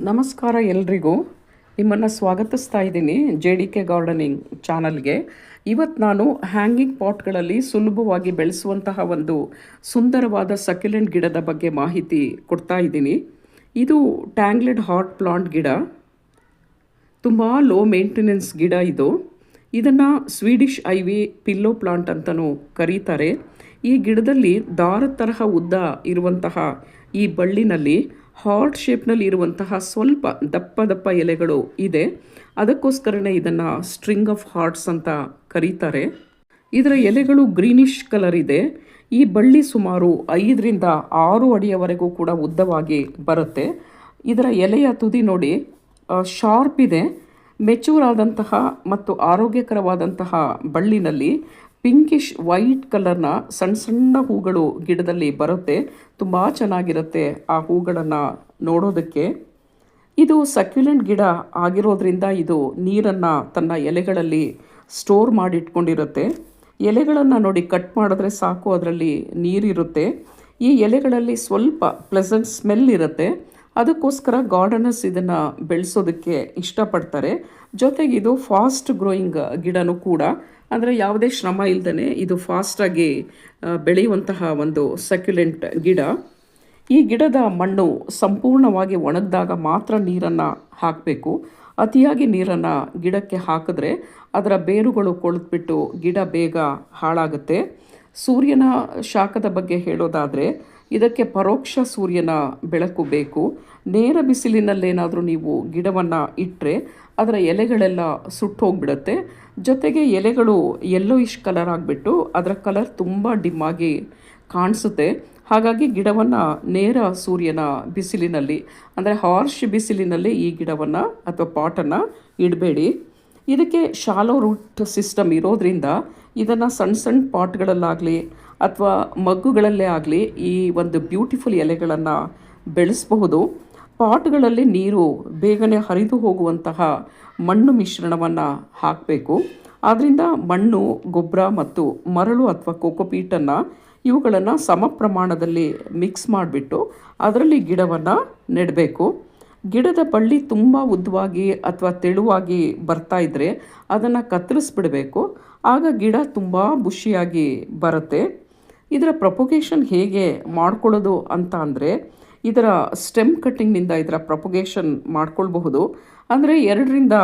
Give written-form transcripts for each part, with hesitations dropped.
ನಮಸ್ಕಾರ ಎಲ್ರಿಗೂ. ನಿಮ್ಮನ್ನು ಸ್ವಾಗತಿಸ್ತಾ ಇದ್ದೀನಿ JDK ಗಾರ್ಡನಿಂಗ್ ಚಾನಲ್ಗೆ. ಇವತ್ತು ನಾನು ಹ್ಯಾಂಗಿಂಗ್ ಪಾಟ್ಗಳಲ್ಲಿ ಸುಲಭವಾಗಿ ಬೆಳೆಸುವಂತಹ ಒಂದು ಸುಂದರವಾದ ಸಕ್ಯುಲೆಂಟ್ ಗಿಡದ ಬಗ್ಗೆ ಮಾಹಿತಿ ಕೊಡ್ತಾ ಇದ್ದೀನಿ. ಇದು ಟ್ಯಾಂಗ್ಲೆಡ್ ಹಾರ್ಟ್ ಪ್ಲಾಂಟ್ ಗಿಡ. ತುಂಬ ಲೋ ಮೇಂಟೆನೆನ್ಸ್ ಗಿಡ ಇದು. ಇದನ್ನು ಸ್ವೀಡಿಷ್ ಐವಿ ಪಿಲ್ಲೋ ಪ್ಲಾಂಟ್ ಅಂತಲೂ ಕರೀತಾರೆ. ಈ ಗಿಡದಲ್ಲಿ ದಾರದ ತರಹ ಉದ್ದ ಇರುವಂತಹ ಈ ಬಳ್ಳಿನಲ್ಲಿ ಹಾರ್ಟ್ ಶೇಪ್ನಲ್ಲಿ ಇರುವಂತಹ ಸ್ವಲ್ಪ ದಪ್ಪ ದಪ್ಪ ಎಲೆಗಳು ಇದೆ. ಅದಕ್ಕೋಸ್ಕರನೇ ಇದನ್ನು ಸ್ಟ್ರಿಂಗ್ ಆಫ್ ಹಾರ್ಟ್ಸ್ ಅಂತ ಕರೀತಾರೆ. ಇದರ ಎಲೆಗಳು ಗ್ರೀನಿಷ್ ಕಲರ್ ಇದೆ. ಈ ಬಳ್ಳಿ ಸುಮಾರು 5ರಿಂದ 6 ಅಡಿಯವರೆಗೂ ಕೂಡ ಉದ್ದವಾಗಿ ಬರುತ್ತೆ. ಇದರ ಎಲೆಯ ತುದಿ ನೋಡಿ ಶಾರ್ಪ್ ಇದೆ. ಮೆಚೂರ್ ಆದಂತಹ ಮತ್ತು ಆರೋಗ್ಯಕರವಾದಂತಹ ಬಳ್ಳಿನಲ್ಲಿ ಪಿಂಕಿಶ್ ವೈಟ್ ಕಲರ್ನ ಸಣ್ಣ ಸಣ್ಣ ಹೂಗಳು ಗಿಡದಲ್ಲಿ ಬರುತ್ತೆ. ತುಂಬ ಚೆನ್ನಾಗಿರುತ್ತೆ ಆ ಹೂಗಳನ್ನು ನೋಡೋದಕ್ಕೆ. ಇದು ಸಕ್ಯುಲೆಂಟ್ ಗಿಡ ಆಗಿರೋದ್ರಿಂದ ಇದು ನೀರನ್ನು ತನ್ನ ಎಲೆಗಳಲ್ಲಿ ಸ್ಟೋರ್ ಮಾಡಿಟ್ಕೊಂಡಿರುತ್ತೆ. ಎಲೆಗಳನ್ನು ನೋಡಿ ಕಟ್ ಮಾಡಿದ್ರೆ ಸಾಕು, ಅದರಲ್ಲಿ ನೀರಿರುತ್ತೆ. ಈ ಎಲೆಗಳಲ್ಲಿ ಸ್ವಲ್ಪ ಪ್ಲೆಸೆಂಟ್ ಸ್ಮೆಲ್ ಇರುತ್ತೆ. ಅದಕ್ಕೋಸ್ಕರ ಗಾರ್ಡನರ್ಸ್ ಇದನ್ನು ಬೆಳೆಸೋದಕ್ಕೆ ಇಷ್ಟಪಡ್ತಾರೆ. ಜೊತೆಗೆ ಇದು ಫಾಸ್ಟ್ ಗ್ರೋಯಿಂಗ್ ಗಿಡನೂ ಕೂಡ. ಅಂದರೆ ಯಾವುದೇ ಶ್ರಮ ಇಲ್ಲದೇ ಇದು ಫಾಸ್ಟಾಗಿ ಬೆಳೆಯುವಂತಹ ಒಂದು ಸಕ್ಯುಲೆಂಟ್ ಗಿಡ. ಈ ಗಿಡದ ಮಣ್ಣು ಸಂಪೂರ್ಣವಾಗಿ ಒಣಗಿದಾಗ ಮಾತ್ರ ನೀರನ್ನು ಹಾಕಬೇಕು. ಅತಿಯಾಗಿ ನೀರನ್ನು ಗಿಡಕ್ಕೆ ಹಾಕಿದ್ರೆ ಅದರ ಬೇರುಗಳು ಕೊಳೆತ್ಬಿಟ್ಟು ಗಿಡ ಬೇಗ ಹಾಳಾಗುತ್ತೆ. ಸೂರ್ಯನ ಶಾಖದ ಬಗ್ಗೆ ಹೇಳೋದಾದರೆ ಇದಕ್ಕೆ ಪರೋಕ್ಷ ಸೂರ್ಯನ ಬೆಳಕು ಬೇಕು. ನೇರ ಬಿಸಿಲಿನಲ್ಲೇನಾದರೂ ನೀವು ಗಿಡವನ್ನು ಇಟ್ಟರೆ ಅದರ ಎಲೆಗಳೆಲ್ಲ ಸುಟ್ಟೋಗ್ಬಿಡುತ್ತೆ. ಜೊತೆಗೆ ಎಲೆಗಳು ಯೆಲ್ಲೋಯಿಶ್ ಕಲರ್ ಆಗಿಬಿಟ್ಟು ಅದರ ಕಲರ್ ತುಂಬ ಡಿಮ್ಮಾಗಿ ಕಾಣಿಸುತ್ತೆ. ಹಾಗಾಗಿ ಗಿಡವನ್ನು ನೇರ ಸೂರ್ಯನ ಬಿಸಿಲಿನಲ್ಲಿ, ಅಂದರೆ ಹಾರ್ಶ್ ಬಿಸಿಲಿನಲ್ಲಿ ಈ ಗಿಡವನ್ನು ಅಥವಾ ಪಾಟನ್ನು ಇಡಬೇಡಿ. ಇದಕ್ಕೆ ಶಾಲೋ ರೂಟ್ ಸಿಸ್ಟಮ್ ಇರೋದ್ರಿಂದ ಇದನ್ನು ಸಣ್ಣ ಸಣ್ಣ ಪಾಟ್ಗಳಲ್ಲಾಗಲಿ ಅಥವಾ ಮಗ್ಗುಗಳಲ್ಲೇ ಆಗಲಿ ಈ ಒಂದು ಬ್ಯೂಟಿಫುಲ್ ಎಲೆಗಳನ್ನು ಬೆಳೆಸಬಹುದು. ಪಾಟ್ಗಳಲ್ಲಿ ನೀರು ಬೇಗನೆ ಹರಿದು ಹೋಗುವಂತಹ ಮಣ್ಣು ಮಿಶ್ರಣವನ್ನು ಹಾಕಬೇಕು. ಆದ್ದರಿಂದ ಮಣ್ಣು, ಗೊಬ್ಬರ ಮತ್ತು ಮರಳು ಅಥವಾ ಕೋಕೋಪೀಟನ್ನು ಇವುಗಳನ್ನು ಸಮ ಪ್ರಮಾಣದಲ್ಲಿ ಮಿಕ್ಸ್ ಮಾಡಿಬಿಟ್ಟು ಅದರಲ್ಲಿ ಗಿಡವನ್ನು ನೆಡಬೇಕು. ಗಿಡದ ಬಳ್ಳಿ ತುಂಬ ಉದ್ದವಾಗಿ ಅಥವಾ ತೆಳುವಾಗಿ ಬರ್ತಾ ಇದ್ದರೆ ಅದನ್ನು ಕತ್ತರಿಸ್ಬಿಡಬೇಕು. ಆಗ ಗಿಡ ತುಂಬ ಬುಷಿಯಾಗಿ ಬರುತ್ತೆ. ಇದರ ಪ್ರೊಪಗೇಷನ್ ಹೇಗೆ ಮಾಡ್ಕೊಳ್ಳೋದು ಅಂತ ಅಂದರೆ ಇದರ ಸ್ಟೆಮ್ ಕಟ್ಟಿಂಗ್ನಿಂದ ಇದರ ಪ್ರೊಪಗೇಷನ್ ಮಾಡ್ಕೊಳ್ಬಹುದು. ಅಂದರೆ 2ರಿಂದ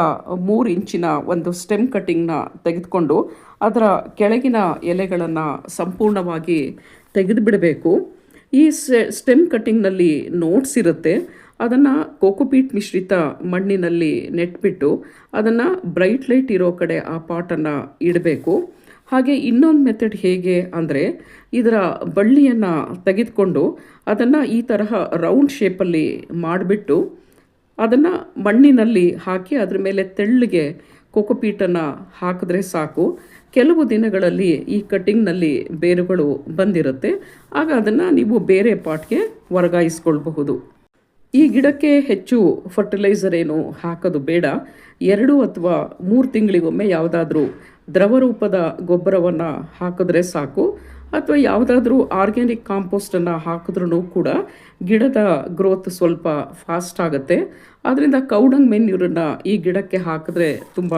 3 ಇಂಚಿನ ಒಂದು ಸ್ಟೆಮ್ ಕಟ್ಟಿಂಗ್ನ ತೆಗೆದುಕೊಂಡು ಅದರ ಕೆಳಗಿನ ಎಲೆಗಳನ್ನು ಸಂಪೂರ್ಣವಾಗಿ ತೆಗೆದುಬಿಡಬೇಕು. ಈ ಸ್ಟೆಮ್ ಕಟ್ಟಿಂಗ್ನಲ್ಲಿ ನೋಟ್ಸ್ ಇರುತ್ತೆ. ಅದನ್ನು ಕೋಕೋಪೀಟ್ ಮಿಶ್ರಿತ ಮಣ್ಣಿನಲ್ಲಿ ನೆಟ್ಬಿಟ್ಟು ಅದನ್ನು ಬ್ರೈಟ್ ಲೈಟ್ ಇರೋ ಕಡೆ ಆ ಪಾಟನ್ನು ಇಡಬೇಕು. ಹಾಗೆ ಇನ್ನೊಂದು ಮೆಥಡ್ ಹೇಗೆ ಅಂದರೆ ಇದರ ಬಳ್ಳಿಯನ್ನು ತೆಗೆದುಕೊಂಡು ಅದನ್ನು ಈ ತರಹ ರೌಂಡ್ ಶೇಪಲ್ಲಿ ಮಾಡಿಬಿಟ್ಟು ಅದನ್ನು ಮಣ್ಣಿನಲ್ಲಿ ಹಾಕಿ ಅದರ ಮೇಲೆ ತೆಳ್ಳಗೆ ಕೋಕೋಪೀಟನ್ನು ಹಾಕಿದ್ರೆ ಸಾಕು. ಕೆಲವು ದಿನಗಳಲ್ಲಿ ಈ ಕಟ್ಟಿಂಗ್ನಲ್ಲಿ ಬೇರುಗಳು ಬಂದಿರುತ್ತೆ. ಆಗ ಅದನ್ನು ನೀವು ಬೇರೆ ಪಾಟ್ಗೆ ವರ್ಗಾಯಿಸ್ಕೊಳ್ಬಹುದು. ಈ ಗಿಡಕ್ಕೆ ಹೆಚ್ಚು ಫರ್ಟಿಲೈಸರ್ ಏನು ಹಾಕೋದು ಬೇಡ. 2 ಅಥವಾ 3 ತಿಂಗಳಿಗೊಮ್ಮೆ ಯಾವುದಾದ್ರೂ ದ್ರವ ರೂಪದ ಗೊಬ್ಬರವನ್ನು ಹಾಕಿದ್ರೆ ಸಾಕು. ಅಥವಾ ಯಾವುದಾದ್ರೂ ಆರ್ಗ್ಯಾನಿಕ್ ಕಾಂಪೋಸ್ಟನ್ನು ಹಾಕಿದ್ರೂ ಕೂಡ ಗಿಡದ ಗ್ರೋತ್ ಸ್ವಲ್ಪ ಫಾಸ್ಟ್ ಆಗುತ್ತೆ. ಆದ್ದರಿಂದ ಕೌಡಂಗ್ ಮೆನ್ಯೂರನ್ನು ಈ ಗಿಡಕ್ಕೆ ಹಾಕಿದ್ರೆ ತುಂಬ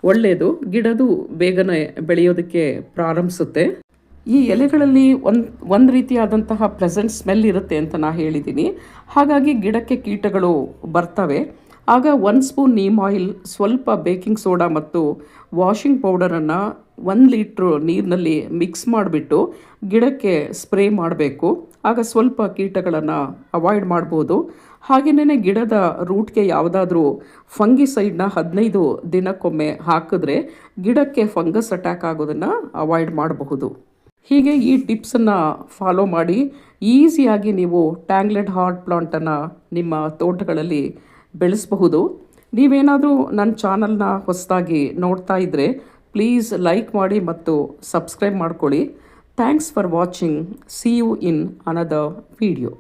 ಒಳ್ಳೆಯದು. ಗಿಡದು ಬೇಗನೆ ಬೆಳೆಯೋದಕ್ಕೆ ಪ್ರಾರಂಭಿಸುತ್ತೆ. ಈ ಎಲೆಗಳಲ್ಲಿ ಒಂದು ರೀತಿಯಾದಂತಹ ಪ್ಲೆಸೆಂಟ್ ಸ್ಮೆಲ್ ಇರುತ್ತೆ ಅಂತ ನಾನು ಹೇಳಿದ್ದೀನಿ. ಹಾಗಾಗಿ ಗಿಡಕ್ಕೆ ಕೀಟಗಳು ಬರ್ತವೆ. ಆಗ 1 ಸ್ಪೂನ್ ನೀಮ್ ಆಯಿಲ್, ಸ್ವಲ್ಪ ಬೇಕಿಂಗ್ ಸೋಡಾ ಮತ್ತು ವಾಷಿಂಗ್ ಪೌಡರನ್ನು 1 ಲೀಟ್ರ್ ನೀರಿನಲ್ಲಿ ಮಿಕ್ಸ್ ಮಾಡಿಬಿಟ್ಟು ಗಿಡಕ್ಕೆ ಸ್ಪ್ರೇ ಮಾಡಬೇಕು. ಆಗ ಸ್ವಲ್ಪ ಕೀಟಗಳನ್ನು ಅವಾಯ್ಡ್ ಮಾಡ್ಬೋದು. ಹಾಗೆಯೇ ಗಿಡದ ರೂಟ್ಗೆ ಯಾವುದಾದ್ರೂ ಫಂಗಿಸೈಡ್ನ 15 ದಿನಕ್ಕೊಮ್ಮೆ ಹಾಕಿದ್ರೆ ಗಿಡಕ್ಕೆ ಫಂಗಸ್ ಅಟ್ಯಾಕ್ ಆಗೋದನ್ನು ಅವಾಯ್ಡ್ ಮಾಡಬಹುದು. ಹೀಗೆ ಈ ಟಿಪ್ಸನ್ನು ಫಾಲೋ ಮಾಡಿ ಈಸಿಯಾಗಿ ನೀವು ಟ್ಯಾಂಗ್ಲೆಡ್ ಹಾರ್ಟ್ ಪ್ಲಾಂಟನ್ನು ನಿಮ್ಮ ತೋಟಗಳಲ್ಲಿ ಬೆಳೆಸಬಹುದು. ನೀವೇನಾದರೂ ನನ್ನ ಚಾನಲ್ನ ಹೊಸದಾಗಿ ನೋಡ್ತಾ ಇದ್ದರೆ ಪ್ಲೀಸ್ ಲೈಕ್ ಮಾಡಿ ಮತ್ತು ಸಬ್ಸ್ಕ್ರೈಬ್ ಮಾಡ್ಕೊಳ್ಳಿ. Thanks for watching. See you in another video.